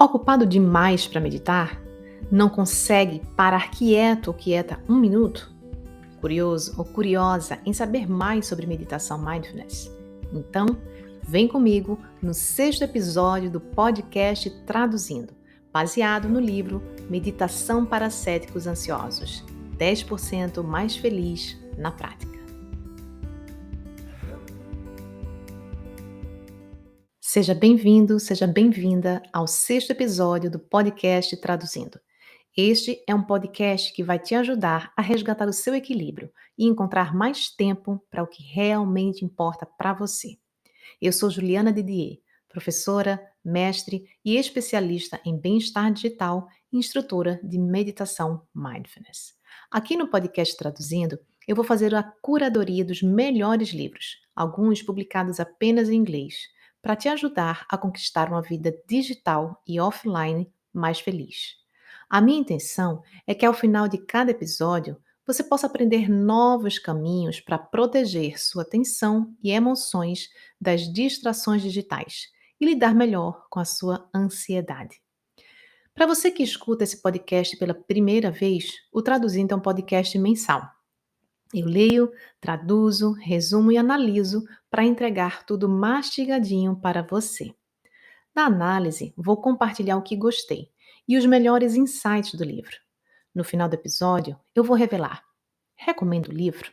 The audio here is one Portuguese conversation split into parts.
Ocupado demais para meditar? Não consegue parar quieto ou quieta um minuto? Curioso ou curiosa em saber mais sobre meditação mindfulness? Então, vem comigo no sexto episódio do podcast Traduzindo, baseado no livro Meditação para Céticos Ansiosos, 10% mais feliz na prática. Seja bem-vindo, seja bem-vinda ao sexto episódio do podcast Traduzindo. Este é um podcast que vai te ajudar a resgatar o seu equilíbrio e encontrar mais tempo para o que realmente importa para você. Eu sou Juliana Didier, professora, mestre e especialista em bem-estar digital e instrutora de meditação mindfulness. Aqui no podcast Traduzindo, eu vou fazer a curadoria dos melhores livros, alguns publicados apenas em inglês, para te ajudar a conquistar uma vida digital e offline mais feliz. A minha intenção é que ao final de cada episódio você possa aprender novos caminhos para proteger sua atenção e emoções das distrações digitais e lidar melhor com a sua ansiedade. Para você que escuta esse podcast pela primeira vez, o Traduzindo é um podcast mensal. Eu leio, traduzo, resumo e analiso para entregar tudo mastigadinho para você. Na análise, vou compartilhar o que gostei e os melhores insights do livro. No final do episódio, eu vou revelar: recomendo o livro?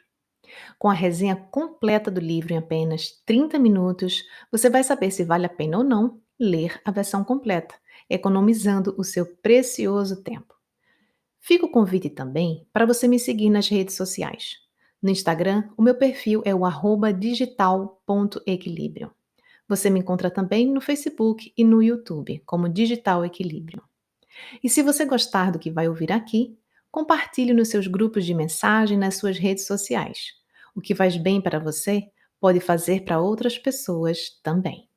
Com a resenha completa do livro em apenas 30 minutos, você vai saber se vale a pena ou não ler a versão completa, economizando o seu precioso tempo. Fica o convite também para você me seguir nas redes sociais. No Instagram, o meu perfil é o @digital.equilíbrio. Você me encontra também no Facebook e no YouTube como Digital Equilíbrio. E se você gostar do que vai ouvir aqui, compartilhe nos seus grupos de mensagem nas suas redes sociais. O que faz bem para você pode fazer para outras pessoas também.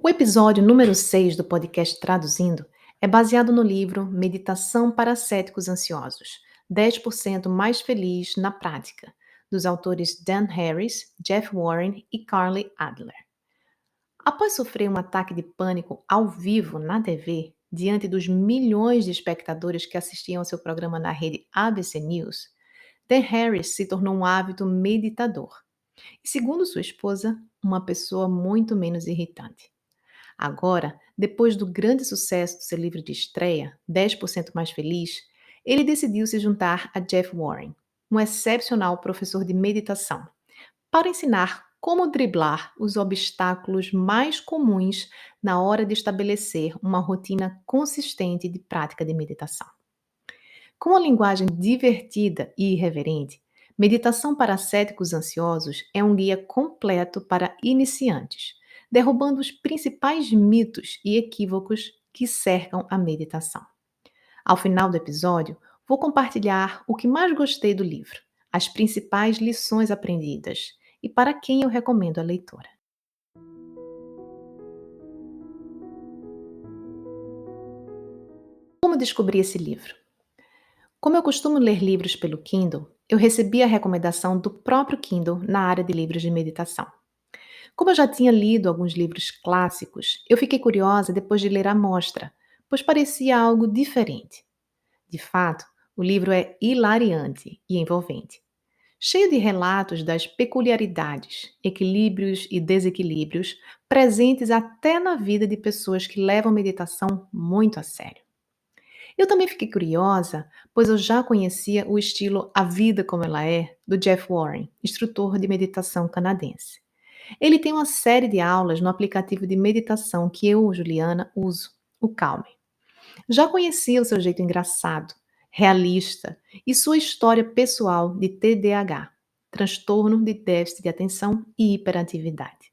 O episódio número 6 do podcast Traduzindo é baseado no livro Meditação para Céticos Ansiosos, 10% mais feliz na prática, dos autores Dan Harris, Jeff Warren e Carly Adler. Após sofrer um ataque de pânico ao vivo na TV, diante dos milhões de espectadores que assistiam ao seu programa na rede ABC News, Dan Harris se tornou um ávido meditador e, segundo sua esposa, uma pessoa muito menos irritante. Agora, depois do grande sucesso do seu livro de estreia, 10% mais feliz, ele decidiu se juntar a Jeff Warren, um excepcional professor de meditação, para ensinar como driblar os obstáculos mais comuns na hora de estabelecer uma rotina consistente de prática de meditação. Com uma linguagem divertida e irreverente, Meditação para Céticos Ansiosos é um guia completo para iniciantes, derrubando os principais mitos e equívocos que cercam a meditação. Ao final do episódio, vou compartilhar o que mais gostei do livro, as principais lições aprendidas e para quem eu recomendo a leitura. Como descobri esse livro? Como eu costumo ler livros pelo Kindle, eu recebi a recomendação do próprio Kindle na área de livros de meditação. Como eu já tinha lido alguns livros clássicos, eu fiquei curiosa depois de ler a amostra, pois parecia algo diferente. De fato, o livro é hilariante e envolvente, cheio de relatos das peculiaridades, equilíbrios e desequilíbrios presentes até na vida de pessoas que levam meditação muito a sério. Eu também fiquei curiosa, pois eu já conhecia o estilo A Vida Como Ela É, do Jeff Warren, instrutor de meditação canadense. Ele tem uma série de aulas no aplicativo de meditação que eu, Juliana, uso, o Calm. Já conhecia o seu jeito engraçado, realista e sua história pessoal de TDAH, transtorno de déficit de atenção e hiperatividade.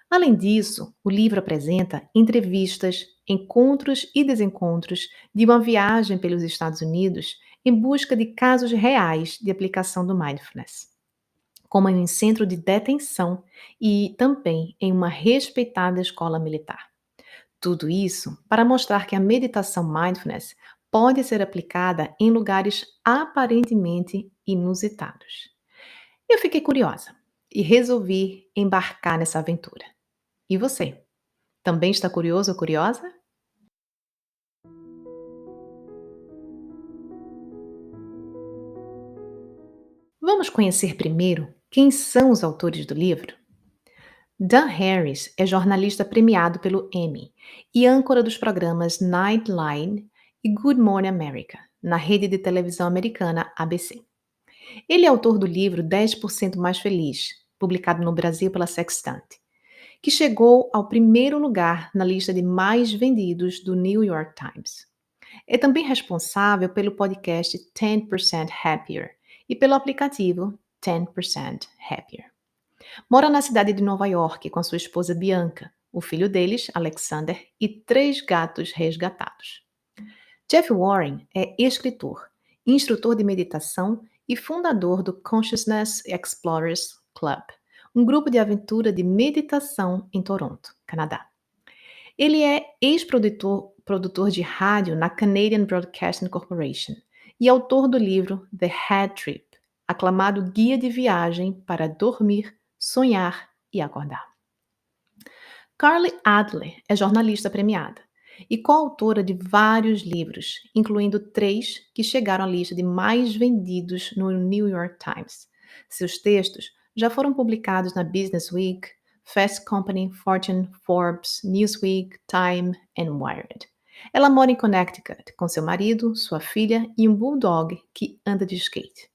Além disso, o livro apresenta entrevistas, encontros e desencontros de uma viagem pelos Estados Unidos em busca de casos reais de aplicação do mindfulness, como em um centro de detenção e também em uma respeitada escola militar. Tudo isso para mostrar que a meditação mindfulness pode ser aplicada em lugares aparentemente inusitados. Eu fiquei curiosa e resolvi embarcar nessa aventura. E você? Também está curioso ou curiosa? Vamos conhecer primeiro quem são os autores do livro? Dan Harris é jornalista premiado pelo Emmy e âncora dos programas Nightline e Good Morning America, na rede de televisão americana ABC. Ele é autor do livro 10% Mais Feliz, publicado no Brasil pela Sextant, que chegou ao primeiro lugar na lista de mais vendidos do New York Times. É também responsável pelo podcast 10% Happier e pelo aplicativo 10% Happier. Mora na cidade de Nova York com a sua esposa Bianca, o filho deles, Alexander, e 3 gatos resgatados. Jeff Warren é escritor, instrutor de meditação e fundador do Consciousness Explorers Club, um grupo de aventura de meditação em Toronto, Canadá. Ele é ex-produtor de rádio na Canadian Broadcasting Corporation e autor do livro The Head Trip, aclamado guia de viagem para dormir, sonhar e acordar. Carly Adler é jornalista premiada e coautora de vários livros, incluindo 3 que chegaram à lista de mais vendidos no New York Times. Seus textos já foram publicados na Business Week, Fast Company, Fortune, Forbes, Newsweek, Time and Wired. Ela mora em Connecticut com seu marido, sua filha e um bulldog que anda de skate.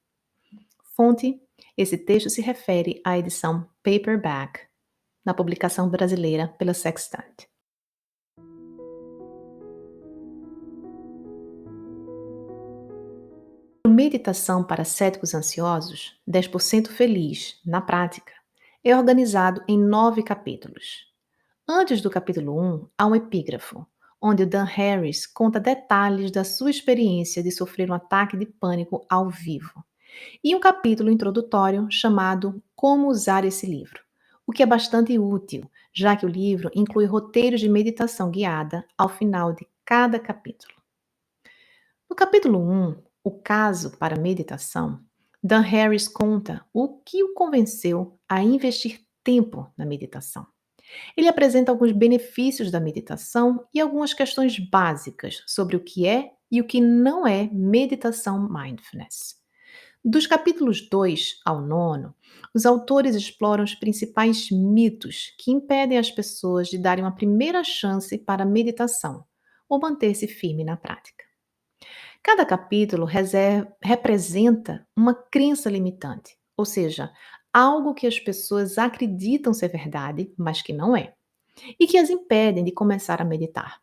Fonte: esse texto se refere à edição paperback na publicação brasileira pela Sextant. Meditação para céticos ansiosos, 10% feliz, na prática, é organizado em 9 capítulos. Antes do capítulo 1, há um epígrafo, onde o Dan Harris conta detalhes da sua experiência de sofrer um ataque de pânico ao vivo. E um capítulo introdutório chamado Como Usar esse livro, o que é bastante útil, já que o livro inclui roteiros de meditação guiada ao final de cada capítulo. No capítulo 1, O Caso para a Meditação, Dan Harris conta o que o convenceu a investir tempo na meditação. Ele apresenta alguns benefícios da meditação e algumas questões básicas sobre o que é e o que não é meditação mindfulness. Dos capítulos 2 ao 9, os autores exploram os principais mitos que impedem as pessoas de darem uma primeira chance para a meditação ou manter-se firme na prática. Cada capítulo representa uma crença limitante, ou seja, algo que as pessoas acreditam ser verdade, mas que não é, e que as impedem de começar a meditar.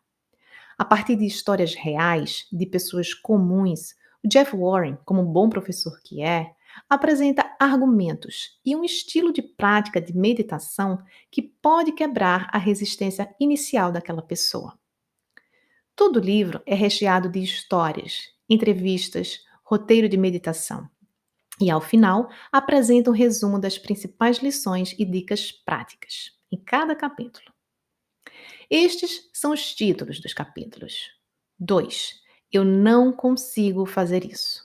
A partir de histórias reais de pessoas comuns, o Jeff Warren, como um bom professor que é, apresenta argumentos e um estilo de prática de meditação que pode quebrar a resistência inicial daquela pessoa. Todo livro é recheado de histórias, entrevistas, roteiro de meditação. E, ao final, apresenta um resumo das principais lições e dicas práticas em cada capítulo. Estes são os títulos dos capítulos. 2. Eu não consigo fazer isso.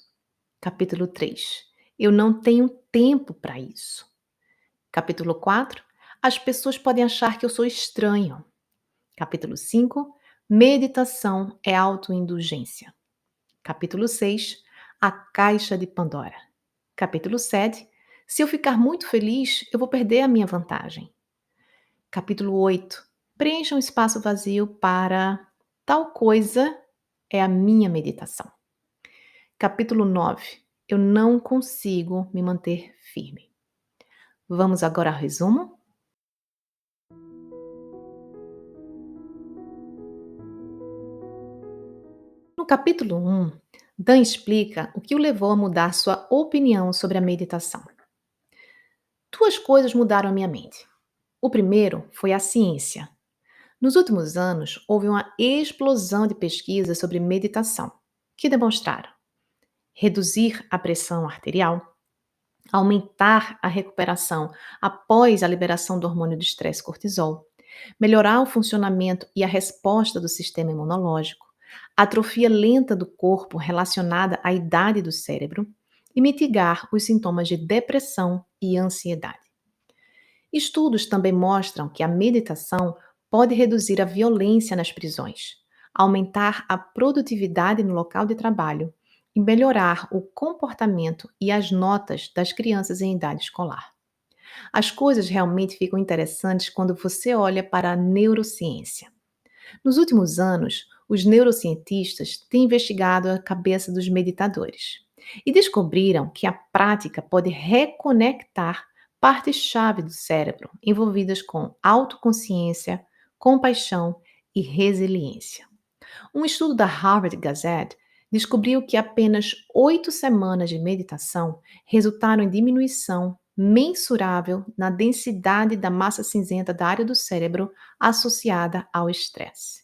Capítulo 3. Eu não tenho tempo para isso. Capítulo 4. As pessoas podem achar que eu sou estranho. Capítulo 5. Meditação é autoindulgência. Capítulo 6. A Caixa de Pandora. Capítulo 7. Se eu ficar muito feliz, eu vou perder a minha vantagem. Capítulo 8. Preencha um espaço vazio para tal coisa é a minha meditação. Capítulo 9. Eu não consigo me manter firme. Vamos agora ao resumo? No capítulo 1, Dan explica o que o levou a mudar sua opinião sobre a meditação. 2 coisas mudaram a minha mente. O primeiro foi a ciência. Nos últimos anos, houve uma explosão de pesquisas sobre meditação, que demonstraram reduzir a pressão arterial, aumentar a recuperação após a liberação do hormônio do estresse cortisol, melhorar o funcionamento e a resposta do sistema imunológico, atrofia lenta do corpo relacionada à idade do cérebro e mitigar os sintomas de depressão e ansiedade. Estudos também mostram que a meditação pode reduzir a violência nas prisões, aumentar a produtividade no local de trabalho e melhorar o comportamento e as notas das crianças em idade escolar. As coisas realmente ficam interessantes quando você olha para a neurociência. Nos últimos anos, os neurocientistas têm investigado a cabeça dos meditadores e descobriram que a prática pode reconectar partes-chave do cérebro envolvidas com autoconsciência, compaixão e resiliência. Um estudo da Harvard Gazette descobriu que apenas 8 semanas de meditação resultaram em diminuição mensurável na densidade da massa cinzenta da área do cérebro associada ao estresse.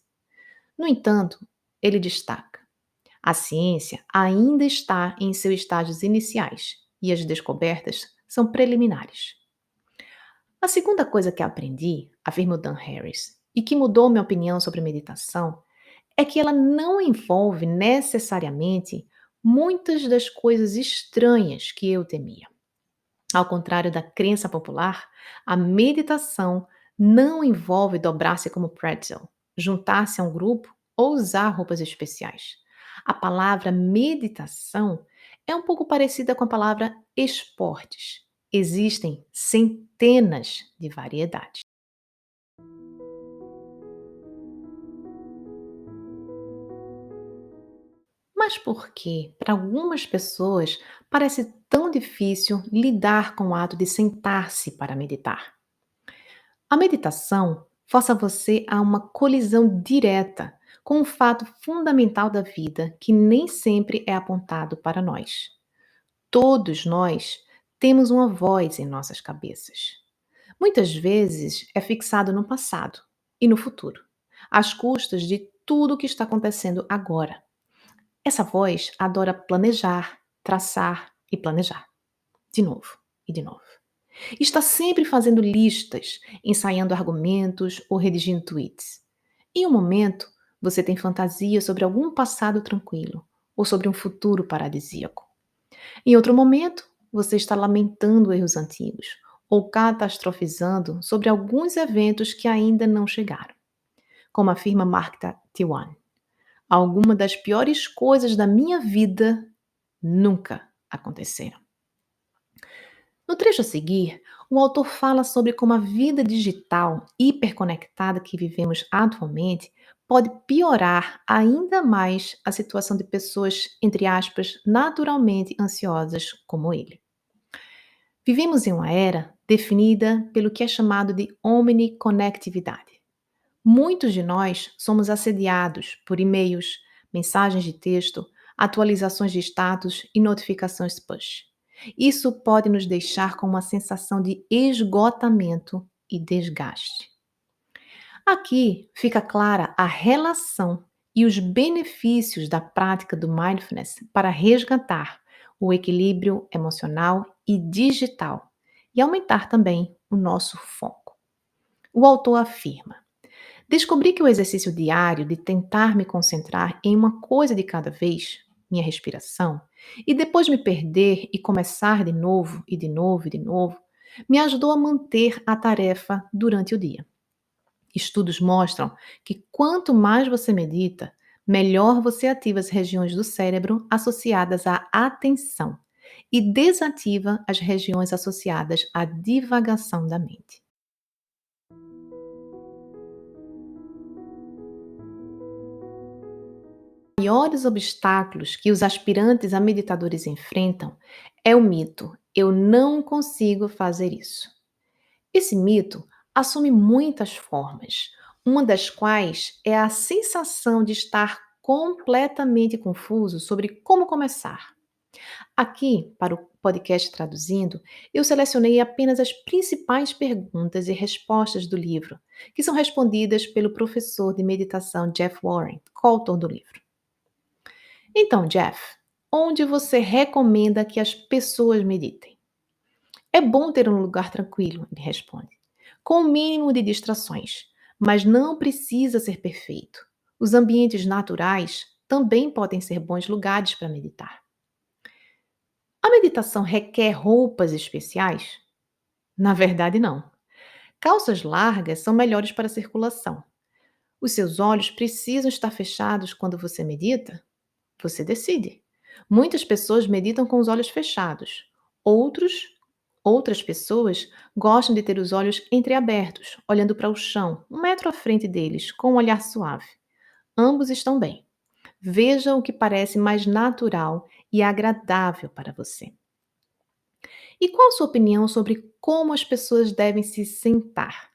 No entanto, ele destaca: a ciência ainda está em seus estágios iniciais e as descobertas são preliminares. A segunda coisa que aprendi, afirma o Dan Harris, e que mudou minha opinião sobre meditação, é que ela não envolve necessariamente muitas das coisas estranhas que eu temia. Ao contrário da crença popular, a meditação não envolve dobrar-se como pretzel, juntar-se a um grupo ou usar roupas especiais. A palavra meditação é um pouco parecida com a palavra esportes. Existem centenas de variedades. Mas por que, para algumas pessoas, parece tão difícil lidar com o ato de sentar-se para meditar? A meditação força você a uma colisão direta com um fato fundamental da vida que nem sempre é apontado para nós. Todos nós temos uma voz em nossas cabeças. Muitas vezes é fixado no passado e no futuro, às custas de tudo o que está acontecendo agora. Essa voz adora planejar, traçar e planejar. De novo e de novo. Está sempre fazendo listas, ensaiando argumentos ou redigindo tweets. Em um momento, você tem fantasia sobre algum passado tranquilo ou sobre um futuro paradisíaco. Em outro momento, você está lamentando erros antigos ou catastrofizando sobre alguns eventos que ainda não chegaram. Como afirma Mark Twain, alguma das piores coisas da minha vida nunca aconteceram. No trecho a seguir, o autor fala sobre como a vida digital hiperconectada que vivemos atualmente pode piorar ainda mais a situação de pessoas, entre aspas, naturalmente ansiosas como ele. Vivemos em uma era definida pelo que é chamado de omniconectividade. Muitos de nós somos assediados por e-mails, mensagens de texto, atualizações de status e notificações push. Isso pode nos deixar com uma sensação de esgotamento e desgaste. Aqui fica clara a relação e os benefícios da prática do mindfulness para resgatar o equilíbrio emocional e digital e aumentar também o nosso foco. O autor afirma: descobri que o exercício diário de tentar me concentrar em uma coisa de cada vez, minha respiração, e depois me perder e começar de novo e de novo e de novo, me ajudou a manter a tarefa durante o dia. Estudos mostram que quanto mais você medita, melhor você ativa as regiões do cérebro associadas à atenção e desativa as regiões associadas à divagação da mente. Maiores obstáculos que os aspirantes a meditadores enfrentam é o mito: eu não consigo fazer isso. Esse mito assume muitas formas, uma das quais é a sensação de estar completamente confuso sobre como começar. Aqui, para o podcast Traduzindo, eu selecionei apenas as principais perguntas e respostas do livro, que são respondidas pelo professor de meditação Jeff Warren, coautor do livro. Então, Jeff, onde você recomenda que as pessoas meditem? É bom ter um lugar tranquilo, ele responde, com o mínimo de distrações, mas não precisa ser perfeito. Os ambientes naturais também podem ser bons lugares para meditar. A meditação requer roupas especiais? Na verdade, não. Calças largas são melhores para a circulação. Os seus olhos precisam estar fechados quando você medita? Você decide. Muitas pessoas meditam com os olhos fechados. Outros, outras pessoas gostam de ter os olhos entreabertos, olhando para o chão, 1 metro à frente deles, com um olhar suave. Ambos estão bem. Veja o que parece mais natural e agradável para você. E qual a sua opinião sobre como as pessoas devem se sentar?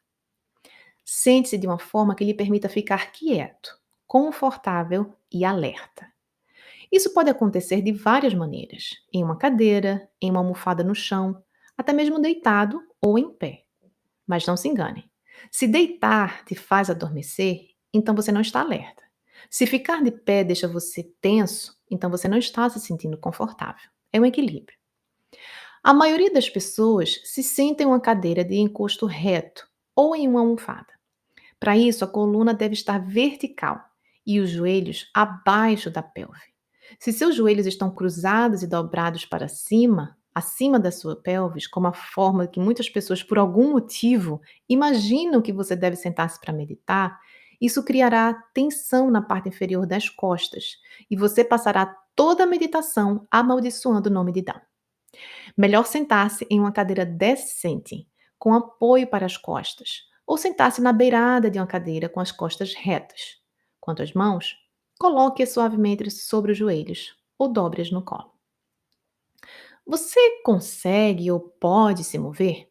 Sente-se de uma forma que lhe permita ficar quieto, confortável e alerta. Isso pode acontecer de várias maneiras: em uma cadeira, em uma almofada no chão, até mesmo deitado ou em pé. Mas não se engane. Se deitar te faz adormecer, então você não está alerta. Se ficar de pé deixa você tenso, então você não está se sentindo confortável. É um equilíbrio. A maioria das pessoas se senta em uma cadeira de encosto reto ou em uma almofada. Para isso, a coluna deve estar vertical e os joelhos abaixo da pelve. Se seus joelhos estão cruzados e dobrados para cima, acima da sua pelvis, como a forma que muitas pessoas, por algum motivo, imaginam que você deve sentar-se para meditar, isso criará tensão na parte inferior das costas e você passará toda a meditação amaldiçoando o nome de Dão. Melhor sentar-se em uma cadeira decente, com apoio para as costas, ou sentar-se na beirada de uma cadeira com as costas retas. Quanto às mãos, coloque-as suavemente sobre os joelhos ou dobre-as no colo. Você consegue ou pode se mover?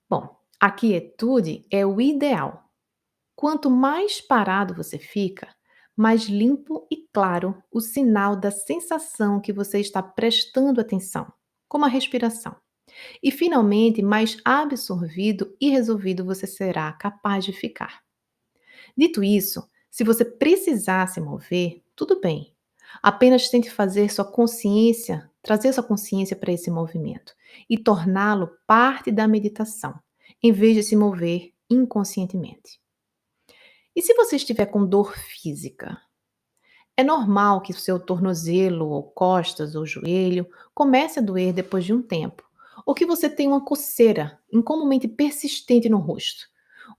Bom, a quietude é o ideal. Quanto mais parado você fica, mais limpo e claro o sinal da sensação que você está prestando atenção, como a respiração. E finalmente, mais absorvido e resolvido você será capaz de ficar. Dito isso, se você precisar se mover, tudo bem. Apenas tente fazer sua consciência, trazer sua consciência para esse movimento e torná-lo parte da meditação, em vez de se mover inconscientemente. E se você estiver com dor física? É normal que o seu tornozelo, ou costas, ou joelho comece a doer depois de um tempo, ou que você tenha uma coceira incomumente persistente no rosto.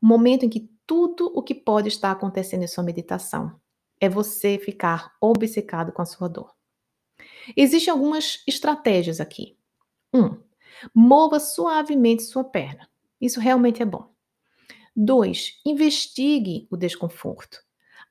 Um momento em que tudo o que pode estar acontecendo em sua meditação é você ficar obcecado com a sua dor. Existem algumas estratégias aqui. 1. Mova suavemente sua perna. Isso realmente é bom. 2. Investigue o desconforto.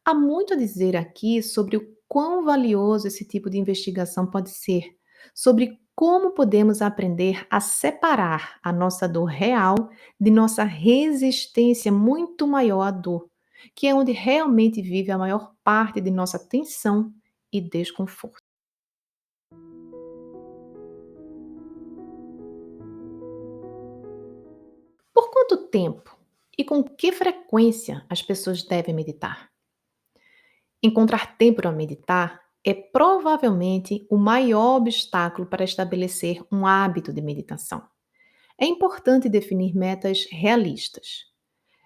Há muito a dizer aqui sobre o quão valioso esse tipo de investigação pode ser, sobre como podemos aprender a separar a nossa dor real de nossa resistência muito maior à dor, que é onde realmente vive a maior parte de nossa tensão e desconforto. Por quanto tempo e com que frequência as pessoas devem meditar? Encontrar tempo para meditar é provavelmente o maior obstáculo para estabelecer um hábito de meditação. É importante definir metas realistas.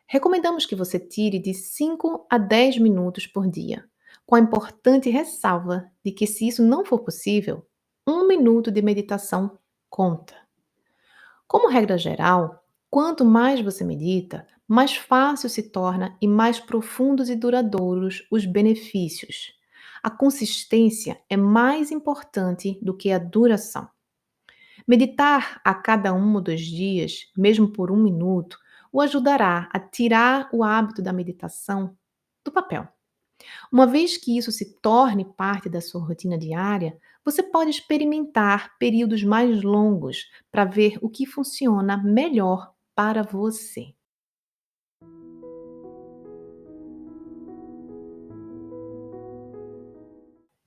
Recomendamos que você tire de 5 a 10 minutos por dia, com a importante ressalva de que, se isso não for possível, 1 minuto de meditação conta. Como regra geral, quanto mais você medita, mais fácil se torna e mais profundos e duradouros os benefícios. A consistência é mais importante do que a duração. Meditar a cada 1 ou 2 dias, mesmo por 1 minuto, o ajudará a tirar o hábito da meditação do papel. Uma vez que isso se torne parte da sua rotina diária, você pode experimentar períodos mais longos para ver o que funciona melhor para você.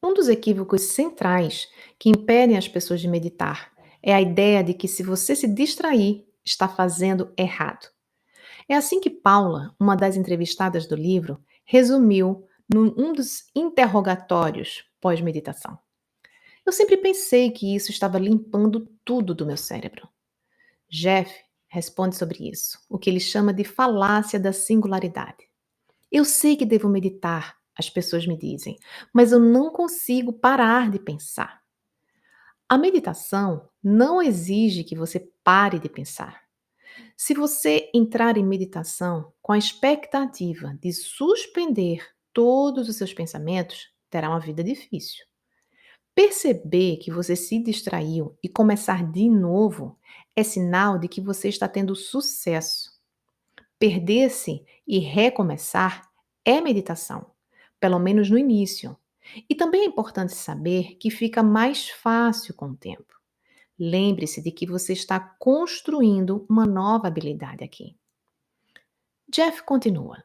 Um dos equívocos centrais que impedem as pessoas de meditar é a ideia de que, se você se distrair, está fazendo errado. É assim que Paula, uma das entrevistadas do livro, resumiu num um dos interrogatórios pós-meditação. Eu sempre pensei que isso estava limpando tudo do meu cérebro. Jeff responde sobre isso, o que ele chama de falácia da singularidade. Eu sei que devo meditar, as pessoas me dizem, mas eu não consigo parar de pensar. A meditação não exige que você pare de pensar. Se você entrar em meditação com a expectativa de suspender todos os seus pensamentos, terá uma vida difícil. Perceber que você se distraiu e começar de novo é sinal de que você está tendo sucesso. Perder-se e recomeçar é meditação, pelo menos no início. E também é importante saber que fica mais fácil com o tempo. Lembre-se de que você está construindo uma nova habilidade aqui. Jeff continua.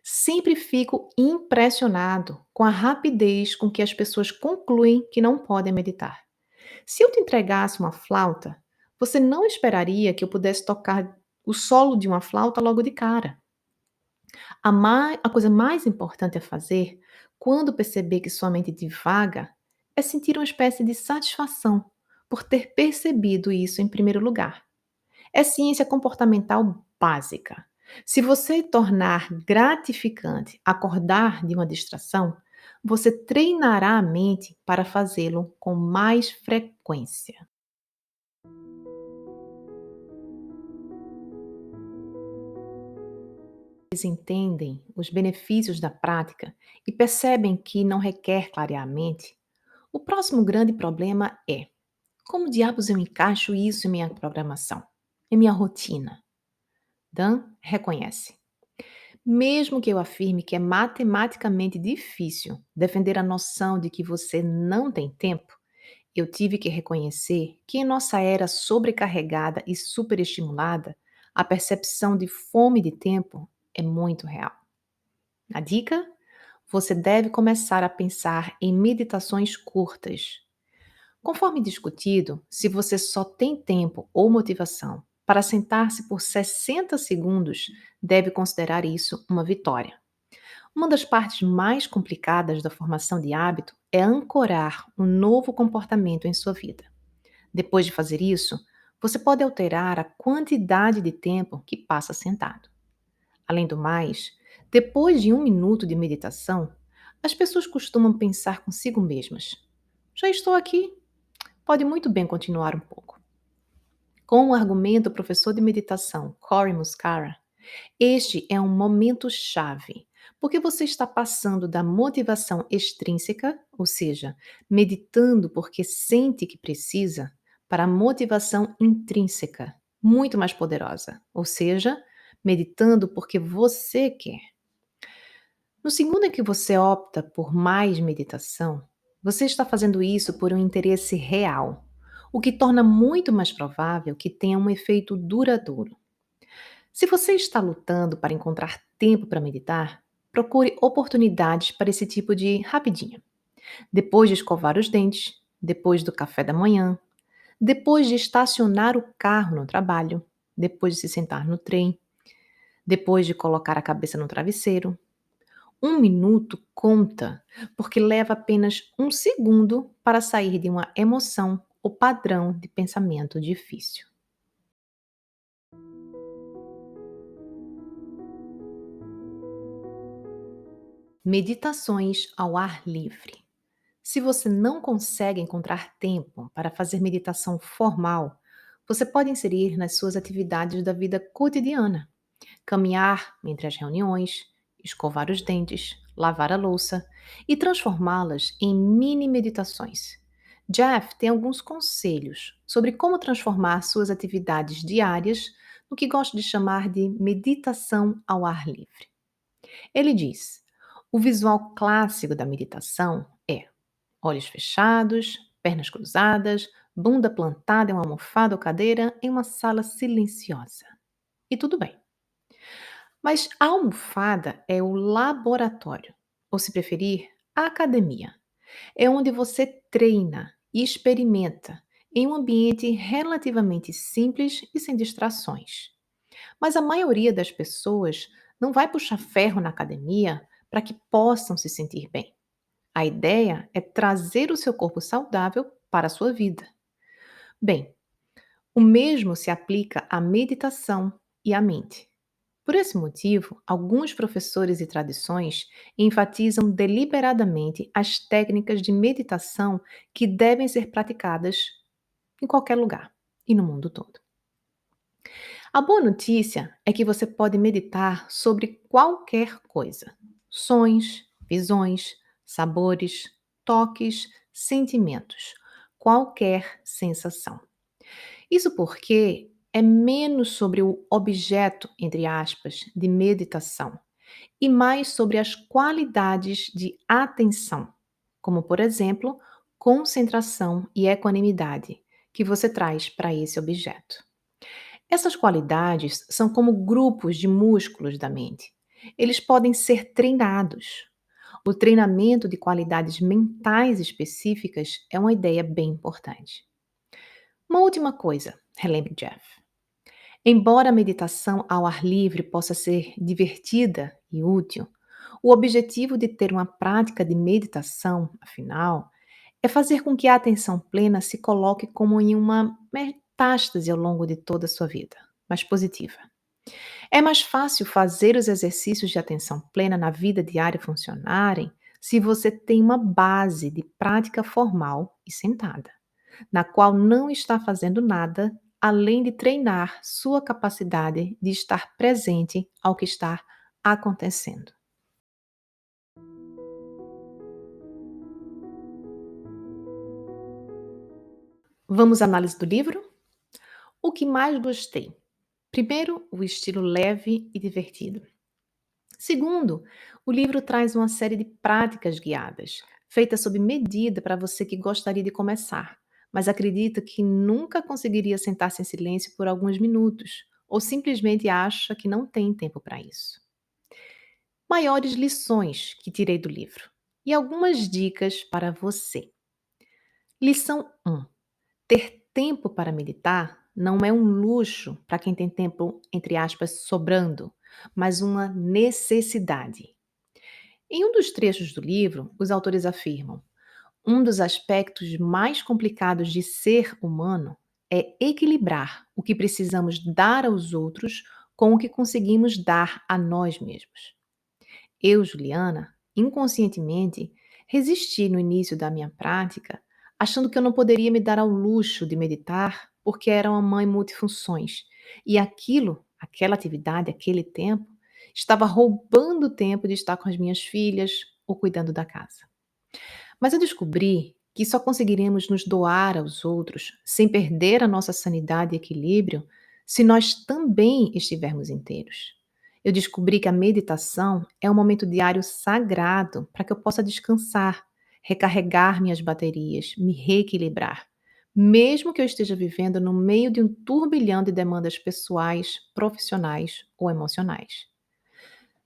Sempre fico impressionado com a rapidez com que as pessoas concluem que não podem meditar. Se eu te entregasse uma flauta, você não esperaria que eu pudesse tocar o solo de uma flauta logo de cara. A coisa mais importante a fazer, quando perceber que sua mente divaga, é sentir uma espécie de satisfação por ter percebido isso em primeiro lugar. É ciência comportamental básica. Se você tornar gratificante acordar de uma distração, você treinará a mente para fazê-lo com mais frequência. Eles entendem os benefícios da prática e percebem que não requer clarear a mente, o próximo grande problema é: como diabos eu encaixo isso em minha programação, em minha rotina? Dan reconhece. Mesmo que eu afirme que é matematicamente difícil defender a noção de que você não tem tempo, eu tive que reconhecer que em nossa era sobrecarregada e superestimulada, a percepção de fome de tempo é muito real. A dica? Você deve começar a pensar em meditações curtas. Conforme discutido, se você só tem tempo ou motivação para sentar-se por 60 segundos, deve considerar isso uma vitória. Uma das partes mais complicadas da formação de hábito é ancorar um novo comportamento em sua vida. Depois de fazer isso, você pode alterar a quantidade de tempo que passa sentado. Além do mais, depois de 1 minuto de meditação, as pessoas costumam pensar consigo mesmas: já estou aqui, pode muito bem continuar um pouco. Com o argumento do professor de meditação Cory Muscara, este é um momento chave, porque você está passando da motivação extrínseca, ou seja, meditando porque sente que precisa, para a motivação intrínseca, muito mais poderosa, ou seja, meditando porque você quer. No segundo em que você opta por mais meditação, você está fazendo isso por um interesse real, o que torna muito mais provável que tenha um efeito duradouro. Se você está lutando para encontrar tempo para meditar, procure oportunidades para esse tipo de rapidinho. Depois de escovar os dentes, depois do café da manhã, depois de estacionar o carro no trabalho, depois de se sentar no trem, depois de colocar a cabeça no travesseiro. 1 minuto conta, porque leva apenas 1 segundo para sair de uma emoção ou padrão de pensamento difícil. Meditações ao ar livre. Se você não consegue encontrar tempo para fazer meditação formal, você pode inserir nas suas atividades da vida cotidiana. Caminhar entre as reuniões, escovar os dentes, lavar a louça e transformá-las em mini meditações. Jeff tem alguns conselhos sobre como transformar suas atividades diárias no que gosta de chamar de meditação ao ar livre. Ele diz: o visual clássico da meditação é olhos fechados, pernas cruzadas, bunda plantada em uma almofada ou cadeira em uma sala silenciosa. E tudo bem. Mas a almofada é o laboratório, ou se preferir, a academia. É onde você treina e experimenta em um ambiente relativamente simples e sem distrações. Mas a maioria das pessoas não vai puxar ferro na academia para que possam se sentir bem. A ideia é trazer o seu corpo saudável para a sua vida. Bem, o mesmo se aplica à meditação e à mente. Por esse motivo, alguns professores e tradições enfatizam deliberadamente as técnicas de meditação que devem ser praticadas em qualquer lugar e no mundo todo. A boa notícia é que você pode meditar sobre qualquer coisa: sons, visões, sabores, toques, sentimentos, qualquer sensação. Isso porque é menos sobre o objeto, entre aspas, de meditação e mais sobre as qualidades de atenção, como, por exemplo, concentração e equanimidade, que você traz para esse objeto. Essas qualidades são como grupos de músculos da mente. Eles podem ser treinados. O treinamento de qualidades mentais específicas é uma ideia bem importante. Uma última coisa, relembre Jeff. Embora a meditação ao ar livre possa ser divertida e útil, o objetivo de ter uma prática de meditação, afinal, é fazer com que a atenção plena se coloque como em uma metástase ao longo de toda a sua vida, mas positiva. É mais fácil fazer os exercícios de atenção plena na vida diária funcionarem se você tem uma base de prática formal e sentada, na qual não está fazendo nada além de treinar sua capacidade de estar presente ao que está acontecendo. Vamos à análise do livro? O que mais gostei? Primeiro, o estilo leve e divertido. Segundo, o livro traz uma série de práticas guiadas, feitas sob medida para você que gostaria de começar, mas acredita que nunca conseguiria sentar-se em silêncio por alguns minutos, ou simplesmente acha que não tem tempo para isso. Maiores lições que tirei do livro e algumas dicas para você. Lição um: ter tempo para meditar não é um luxo para quem tem tempo, entre aspas, sobrando, mas uma necessidade. Em um dos trechos do livro, os autores afirmam: um dos aspectos mais complicados de ser humano é equilibrar o que precisamos dar aos outros com o que conseguimos dar a nós mesmos. Eu, Juliana, inconscientemente, resisti no início da minha prática, achando que eu não poderia me dar ao luxo de meditar porque era uma mãe multifunções. E aquilo, aquela atividade, aquele tempo, estava roubando o tempo de estar com as minhas filhas ou cuidando da casa. Mas eu descobri que só conseguiremos nos doar aos outros sem perder a nossa sanidade e equilíbrio se nós também estivermos inteiros. Eu descobri que a meditação é um momento diário sagrado para que eu possa descansar, recarregar minhas baterias, me reequilibrar, mesmo que eu esteja vivendo no meio de um turbilhão de demandas pessoais, profissionais ou emocionais.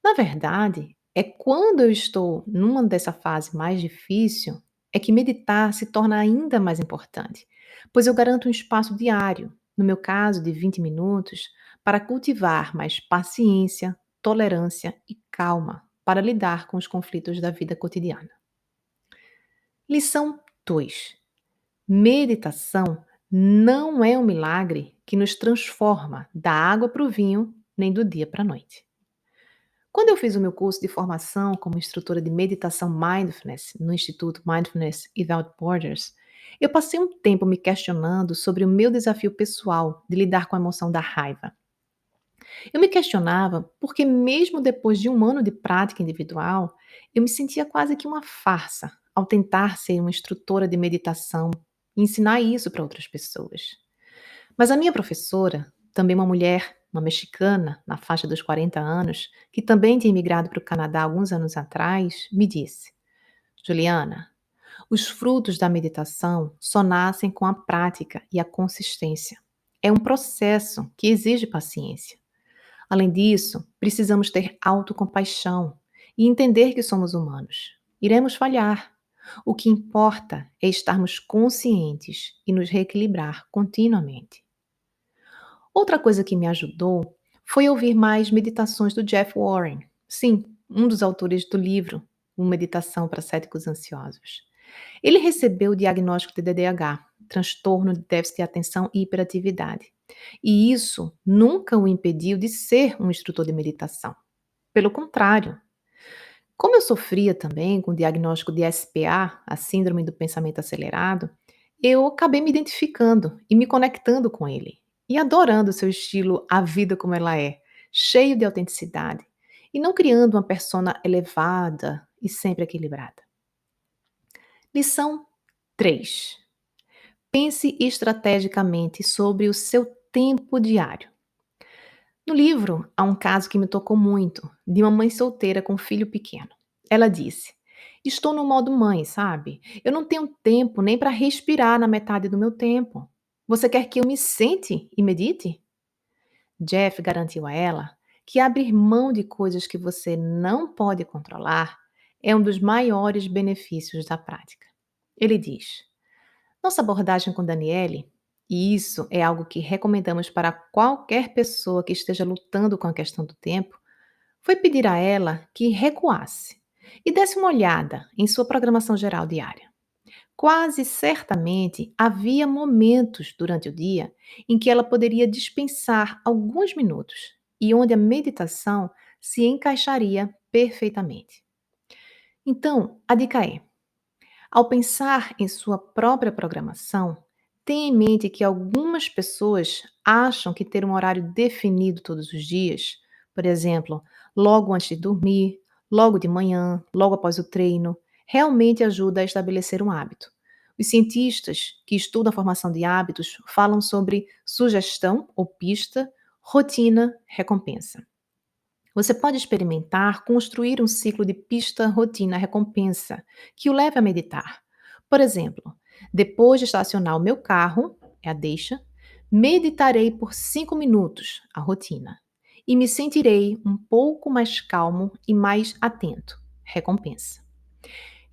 Na verdade, é quando eu estou numa dessa fase mais difícil, é que meditar se torna ainda mais importante, pois eu garanto um espaço diário, no meu caso de 20 minutos, para cultivar mais paciência, tolerância e calma para lidar com os conflitos da vida cotidiana. Lição 2: meditação não é um milagre que nos transforma da água para o vinho, nem do dia para a noite. Quando eu fiz o meu curso de formação como instrutora de meditação Mindfulness no Instituto Mindfulness Without Borders, eu passei um tempo me questionando sobre o meu desafio pessoal de lidar com a emoção da raiva. Eu me questionava porque, mesmo depois de um ano de prática individual, eu me sentia quase que uma farsa ao tentar ser uma instrutora de meditação e ensinar isso para outras pessoas. Mas a minha professora, também uma mulher, uma mexicana, na faixa dos 40 anos, que também tinha imigrado para o Canadá alguns anos atrás, me disse: Juliana, os frutos da meditação só nascem com a prática e a consistência. É um processo que exige paciência. Além disso, precisamos ter autocompaixão e entender que somos humanos. Iremos falhar. O que importa é estarmos conscientes e nos reequilibrar continuamente. Outra coisa que me ajudou foi ouvir mais meditações do Jeff Warren. Sim, um dos autores do livro Uma Meditação para Céticos Ansiosos. Ele recebeu o diagnóstico de TDAH, transtorno de déficit de atenção e hiperatividade. E isso nunca o impediu de ser um instrutor de meditação. Pelo contrário, como eu sofria também com o diagnóstico de SPA, a síndrome do pensamento acelerado, eu acabei me identificando e me conectando com ele. e adorando o seu estilo, a vida como ela é, cheio de autenticidade, e não criando uma persona elevada e sempre equilibrada. Lição 3: pense estrategicamente sobre o seu tempo diário. No livro, há um caso que me tocou muito, de uma mãe solteira com um filho pequeno. Ela disse: estou no modo mãe, sabe? Eu não tenho tempo nem para respirar na metade do meu tempo. Você quer que eu me sente e medite? Jeff garantiu a ela que abrir mão de coisas que você não pode controlar é um dos maiores benefícios da prática. Ele diz: nossa abordagem com Daniele, e isso é algo que recomendamos para qualquer pessoa que esteja lutando com a questão do tempo, foi pedir a ela que recuasse e desse uma olhada em sua programação geral diária. Quase certamente havia momentos durante o dia em que ela poderia dispensar alguns minutos e onde a meditação se encaixaria perfeitamente. Então, a dica é: ao pensar em sua própria programação, tenha em mente que algumas pessoas acham que ter um horário definido todos os dias, por exemplo, logo antes de dormir, logo de manhã, logo após o treino, realmente ajuda a estabelecer um hábito. Os cientistas que estudam a formação de hábitos falam sobre sugestão ou pista, rotina, recompensa. Você pode experimentar construir um ciclo de pista, rotina, recompensa, que o leve a meditar. Por exemplo, depois de estacionar o meu carro, é a deixa, meditarei por 5 minutos, a rotina, e me sentirei um pouco mais calmo e mais atento, recompensa.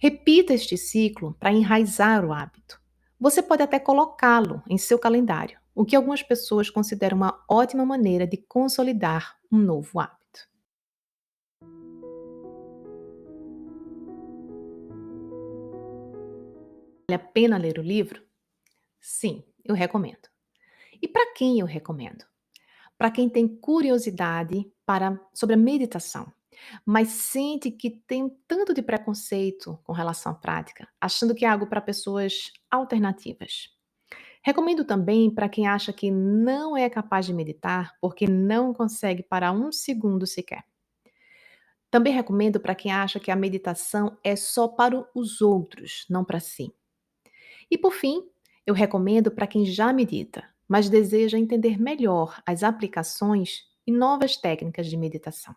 Repita este ciclo para enraizar o hábito. Você pode até colocá-lo em seu calendário, o que algumas pessoas consideram uma ótima maneira de consolidar um novo hábito. Vale a pena ler o livro? Sim, eu recomendo. E para quem eu recomendo? Para quem tem curiosidade sobre a meditação, mas sente que tem um tanto de preconceito com relação à prática, achando que é algo para pessoas alternativas. Recomendo também para quem acha que não é capaz de meditar porque não consegue parar um segundo sequer. Também recomendo para quem acha que a meditação é só para os outros, não para si. E por fim, eu recomendo para quem já medita, mas deseja entender melhor as aplicações e novas técnicas de meditação.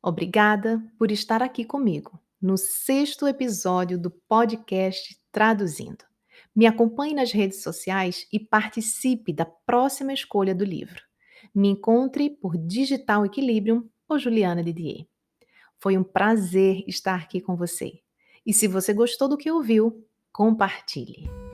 Obrigada por estar aqui comigo no sexto episódio do podcast Traduzindo. Me acompanhe nas redes sociais e participe da próxima escolha do livro. Me encontre por Digital Equilibrium ou Juliana Didier. Foi um prazer estar aqui com você. E se você gostou do que ouviu, compartilhe.